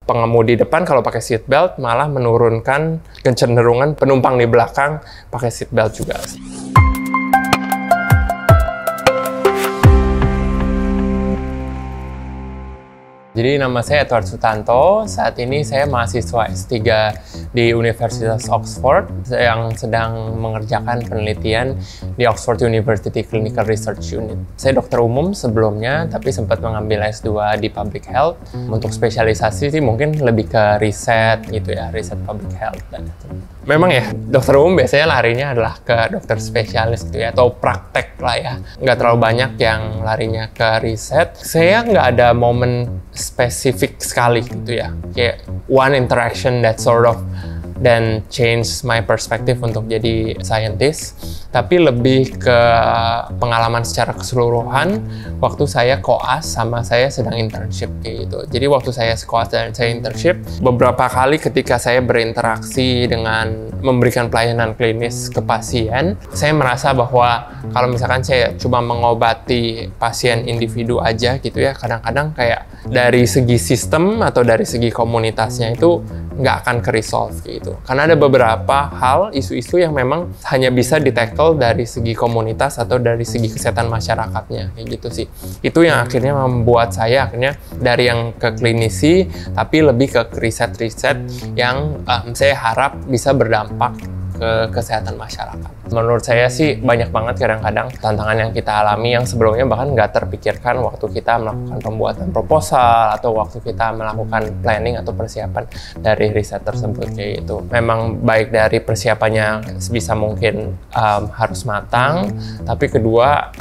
pengemudi depan kalau pakai seat belt malah menurunkan kecenderungan penumpang di belakang pakai seat belt juga. Jadi nama saya Edward Sutanto, saat ini saya mahasiswa S3 di Universitas Oxford yang sedang mengerjakan penelitian di Oxford University Clinical Research Unit. Saya dokter umum sebelumnya, tapi sempat mengambil S2 di Public Health. Untuk spesialisasi sih mungkin lebih ke riset gitu ya, riset Public Health. Memang ya, dokter umum biasanya larinya adalah ke dokter spesialis gitu ya, atau praktek lah ya. Nggak terlalu banyak yang larinya ke riset. Saya nggak ada momen spesifik sekali gitu ya, kayak one interaction that sort of dan change my perspective untuk jadi scientist, tapi lebih ke pengalaman secara keseluruhan waktu saya koas sama saya sedang internship kayak gitu. Jadi waktu saya koas dan saya internship, beberapa kali ketika saya berinteraksi dengan memberikan pelayanan klinis ke pasien, saya merasa bahwa kalau misalkan saya cuma mengobati pasien individu aja gitu ya, kadang-kadang kayak dari segi sistem atau dari segi komunitasnya itu nggak akan ke-resolve gitu. Karena ada beberapa hal, isu-isu yang memang hanya bisa di-tackle dari segi komunitas atau dari segi kesehatan masyarakatnya, kayak gitu sih. Itu yang akhirnya membuat saya akhirnya dari yang ke klinisi, tapi lebih ke riset-riset yang saya harap bisa berdampak ke kesehatan masyarakat. Menurut saya sih banyak banget kadang-kadang tantangan yang kita alami yang sebelumnya bahkan nggak terpikirkan waktu kita melakukan pembuatan proposal atau waktu kita melakukan planning atau persiapan dari riset tersebut kayak gitu. Memang baik dari persiapannya sebisa mungkin harus matang, tapi kedua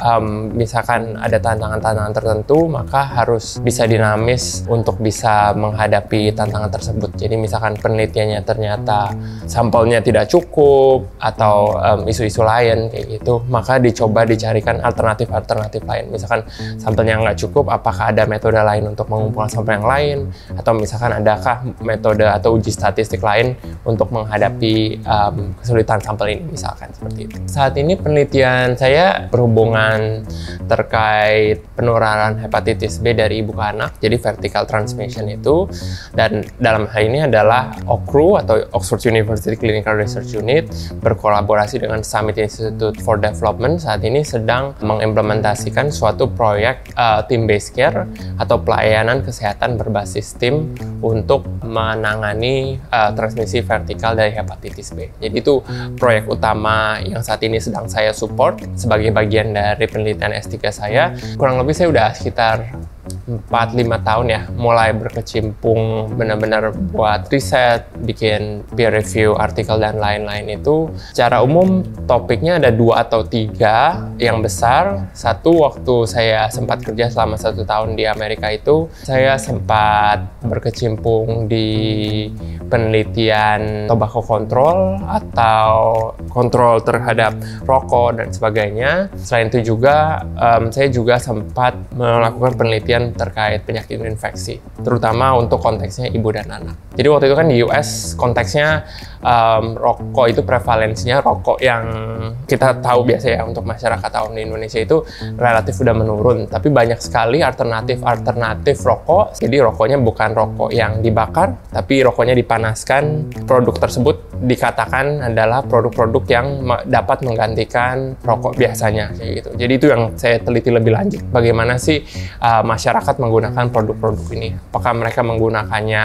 misalkan ada tantangan-tantangan tertentu maka harus bisa dinamis untuk bisa menghadapi tantangan tersebut. Jadi misalkan penelitiannya ternyata sampelnya tidak cukup atau isu-isu lain kayak gitu, maka dicoba dicarikan alternatif-alternatif lain. Misalkan sampelnya nggak cukup, apakah ada metode lain untuk mengumpulkan sampel yang lain, atau misalkan adakah metode atau uji statistik lain untuk menghadapi kesulitan sampel ini, misalkan seperti itu. Saat ini penelitian saya berhubungan terkait penularan hepatitis B dari ibu ke anak, jadi vertical transmission itu, dan dalam hal ini adalah OCRU atau Oxford University Clinical Research Unit berkolaborasi dengan Summit Institute for Development saat ini sedang mengimplementasikan suatu proyek team-based care atau pelayanan kesehatan berbasis tim untuk menangani transmisi vertikal dari hepatitis B. Jadi itu proyek utama yang saat ini sedang saya support sebagai bagian dari penelitian S3 saya. Kurang lebih saya udah sekitar 4-5 tahun ya mulai berkecimpung benar-benar buat riset, bikin peer review artikel dan lain-lain itu. Secara umum topiknya ada 2 atau 3 yang besar. Satu, waktu saya sempat kerja selama 1 tahun di Amerika itu, saya sempat berkecimpung di penelitian tobacco control atau kontrol terhadap rokok dan sebagainya. Selain itu juga saya juga sempat melakukan penelitian terkait penyakit infeksi, terutama untuk konteksnya ibu dan anak. Jadi waktu itu kan di US konteksnya rokok itu prevalensinya rokok yang kita tahu biasa ya untuk masyarakat awam di Indonesia itu relatif udah menurun, tapi banyak sekali alternatif rokok. Jadi rokoknya bukan rokok yang dibakar, tapi rokoknya dipanaskan. Produk tersebut dikatakan adalah produk-produk yang dapat menggantikan rokok biasanya kayak gitu. Jadi itu yang saya teliti lebih lanjut. Bagaimana sih masyarakat menggunakan produk-produk ini? Apakah mereka menggunakannya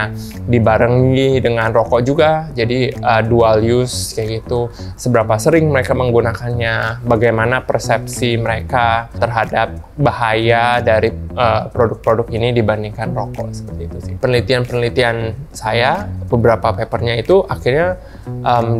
dibarengi dengan rokok juga? Jadi dual use kayak gitu. Seberapa sering mereka menggunakannya? Bagaimana persepsi mereka terhadap bahaya dari produk-produk ini dibandingkan rokok, seperti itu sih. Penelitian-penelitian saya, beberapa papernya itu akhirnya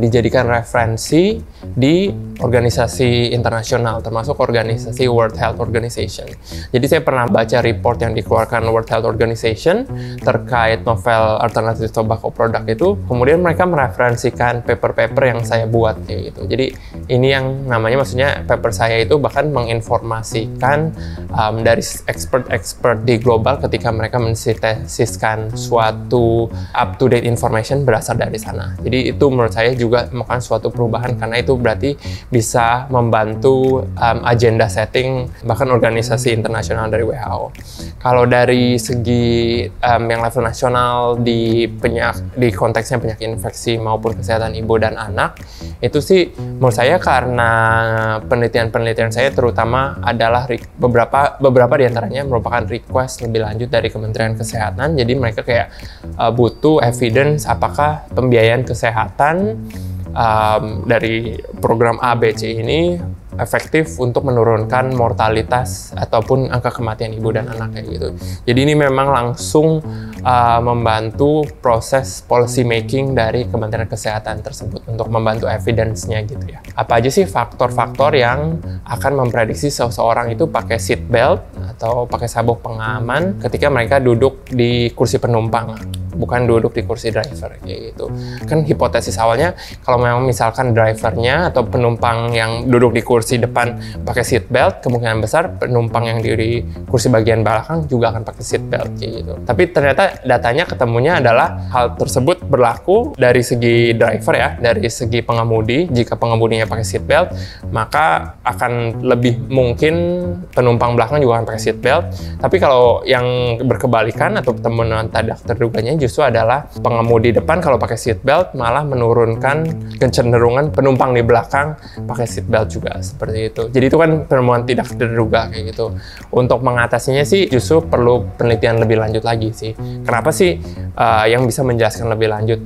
dijadikan referensi di organisasi internasional, termasuk organisasi World Health Organization. Jadi saya pernah baca report yang dikeluarkan World Health Organization terkait novel alternative tobacco product itu, kemudian mereka mereferensikan paper-paper yang saya buat kayak gitu. Jadi ini yang namanya, maksudnya paper saya itu bahkan menginformasikan dari expert di global ketika mereka mensintesiskan suatu up-to-date information berasal dari sana. Jadi itu menurut saya juga merupakan suatu perubahan, karena itu berarti bisa membantu agenda setting bahkan organisasi internasional dari WHO. Kalau dari segi yang level nasional di konteksnya penyakit infeksi maupun kesehatan ibu dan anak, itu sih menurut saya karena penelitian saya terutama adalah beberapa diantaranya merupakan request lebih lanjut dari Kementerian Kesehatan. Jadi mereka kayak butuh evidence apakah pembiayaan kesehatan dari program A, B, C ini efektif untuk menurunkan mortalitas ataupun angka kematian ibu dan anak kayak gitu. Jadi ini memang langsung membantu proses policy making dari Kementerian Kesehatan tersebut untuk membantu evidence-nya gitu ya. Apa aja sih faktor-faktor yang akan memprediksi seseorang itu pakai seat belt atau pakai sabuk pengaman ketika mereka duduk di kursi penumpang, bukan duduk di kursi driver kayak gitu. Kan hipotesis awalnya kalau memang misalkan drivernya atau penumpang yang duduk di kursi depan pakai seat belt, kemungkinan besar penumpang yang di kursi bagian belakang juga akan pakai seat belt kayak gitu. Tapi ternyata datanya ketemunya adalah hal tersebut berlaku dari segi driver ya, dari segi pengemudi. Jika pengemudinya pakai seat belt, maka akan lebih mungkin penumpang belakang juga akan pakai seat belt. Tapi kalau yang berkebalikan atau temuan tidak terduganya justru adalah pengemudi depan kalau pakai seat belt malah menurunkan kecenderungan penumpang di belakang pakai seat belt juga, seperti itu. Jadi itu kan penemuan tidak terduga kayak gitu. Untuk mengatasinya sih justru perlu penelitian lebih lanjut lagi sih. Kenapa sih yang bisa menjelaskan lebih lanjut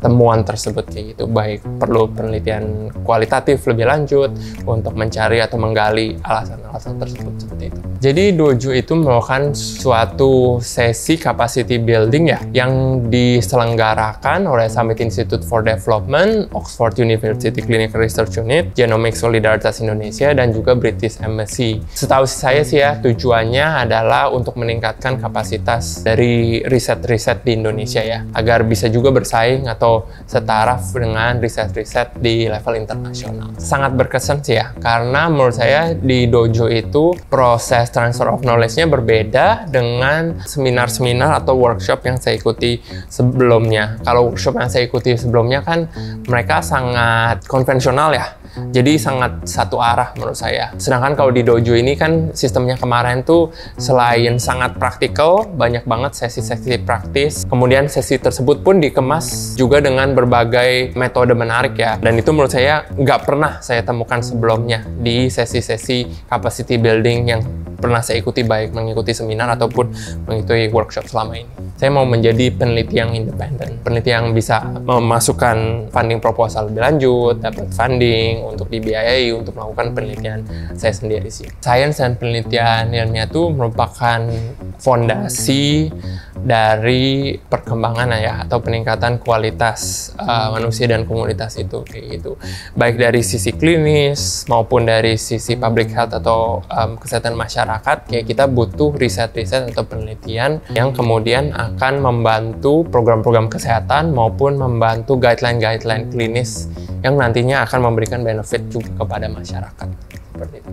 temuan tersebut kayak gitu. Baik perlu penelitian kualitatif lebih lanjut untuk mencari atau menggali alasan-alasan tersebut seperti itu. Jadi Dojo itu merupakan suatu sesi capacity building ya yang diselenggarakan oleh Summit Institute for Development, Oxford University Clinical Research Unit, Genomics Solidaritas Indonesia, dan juga British Embassy. Setahu saya sih ya, tujuannya adalah untuk meningkatkan kapasitas dari riset-riset di Indonesia ya, agar bisa juga bersaing atau setaraf dengan riset-riset di level internasional. Sangat berkesan sih ya, karena menurut saya di Dojo itu proses transfer of knowledge-nya berbeda dengan seminar-seminar atau workshop yang saya ikuti sebelumnya. Kalau workshop yang saya ikuti sebelumnya kan mereka sangat konvensional ya, jadi sangat satu arah menurut saya. Sedangkan kalau di Dojo ini kan sistemnya kemarin tuh selain sangat praktikal, banyak banget sesi-sesi praktis. Kemudian sesi tersebut pun dikemas juga dengan berbagai metode menarik ya. Dan itu menurut saya nggak pernah saya temukan sebelumnya di sesi-sesi capacity building yang pernah saya ikuti, baik mengikuti seminar ataupun mengikuti workshop selama ini. Saya mau menjadi peneliti yang independen, peneliti yang bisa memasukkan funding proposal lebih lanjut, dapat funding untuk dibiayai untuk melakukan penelitian saya sendiri sih. Sains dan penelitian ilmiah itu merupakan fondasi dari perkembangan ya atau peningkatan kualitas manusia dan komunitas itu kayak gitu. Baik dari sisi klinis maupun dari sisi public health atau kesehatan masyarakat, kayak kita butuh riset-riset atau penelitian yang kemudian akan membantu program-program kesehatan maupun membantu guideline-guideline klinis yang nantinya akan memberikan benefit juga kepada masyarakat. Seperti itu.